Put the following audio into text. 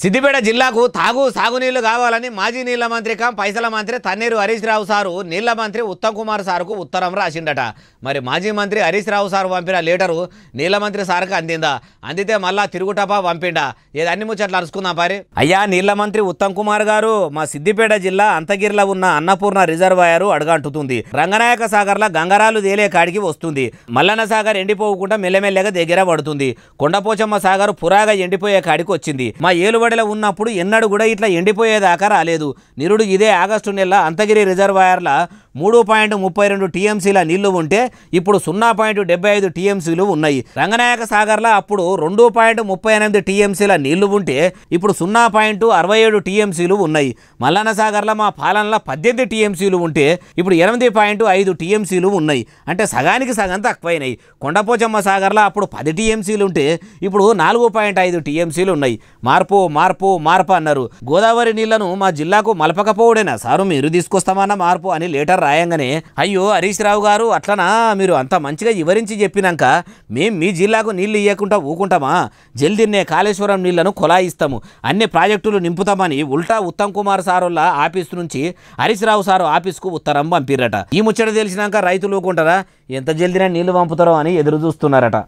సిద్దిపేట జిల్లాకు సాగునీళ్లు కావాలని మాజీ నీళ్ల మంత్రి పైసల మంత్రి తన్నీరు హరీష్ రావు సారు నీళ్ల మంత్రి ఉత్తమ్ కుమార్ సారుకు ఉత్తరం రాసిండట. మరి మాజీ మంత్రి హరీష్ రావు సారు పంపిన లెటరు నీళ్ల మంత్రి సార్కు అందిందా? అందితే మళ్ళా తిరుగుటపా పంపిండా? ఏదన్ని ముచ్చట్లు అరుచుకుందాం పారి. అయ్యా నీళ్ల మంత్రి ఉత్తమ్ కుమార్ గారు, మా సిద్దిపేట జిల్లా అంతగిరిలో ఉన్న అన్నపూర్ణ రిజర్వాయర్ అడగంటుతుంది. రంగనాయక సాగర్ల గంగరాలు తేలే కాడికి వస్తుంది. మల్లన్న సాగర్ ఎండిపోకుండా మెల్లమెల్లగా దగ్గర పడుతుంది. కొండపోచమ్మ సాగర్ పురాగా ఎండిపోయే కాడికి వచ్చింది. మా ఏలుబడిలో ఉన్నప్పుడు ఎన్నడూ కూడా ఇట్లా ఎండిపోయేదాకా రాలేదు. నిరుడు ఇదే ఆగస్టు నెల అంతగిరి రిజర్వాయర్ల 3.32 టీఎంసీల నీళ్లు ఉంటే ఇప్పుడు 0.75 టీఎంసీలు ఉన్నాయి. రంగనాయక సాగర్లో అప్పుడు 2.38 టీఎంసీల నీళ్లు ఉంటే ఇప్పుడు 0.67 టీఎంసీలు ఉన్నాయి. మల్లన్న సాగర్లో మా పాలనలో 18 టీఎంసీలు ఉంటే ఇప్పుడు 8.5 టీఎంసీలు ఉన్నాయి. అంటే సగానికి సగం తక్కువైనాయి. కొండపోచమ్మ సాగర్లో అప్పుడు 10 టీఎంసీలు ఉంటే ఇప్పుడు 4.5 టీఎంసీలు ఉన్నాయి. మార్పు మార్పు మార్పు అన్నారు. గోదావరి నీళ్లను మా జిల్లాకు మలపకపోవడేనా సారు మీరు తీసుకొస్తామన్న మార్పు అని లెటర్ రాయంగానే అయ్యో హరీష్ రావు గారు అట్లనా, మీరు అంత మంచిగా వివరించి చెప్పినాక మేం మీ జిల్లాకు నీళ్లు ఇవ్వకుండా ఊకుంటామా? జల్దిన్నే కాళేశ్వరం నీళ్లను కొలాయిస్తాము, అన్ని ప్రాజెక్టులు నింపుతామని ఉల్టా ఉత్తమ్ కుమార్ సారుల ఆఫీస్ నుంచి హరీష్ రావు సారు ఆఫీస్కు ఉత్తరం పంపిరట. ఈ ముచ్చట తెలిసినాక రైతులు ఊకుంటారా? ఎంత జల్దిన నీళ్లు పంపుతారో అని ఎదురు చూస్తున్నారట.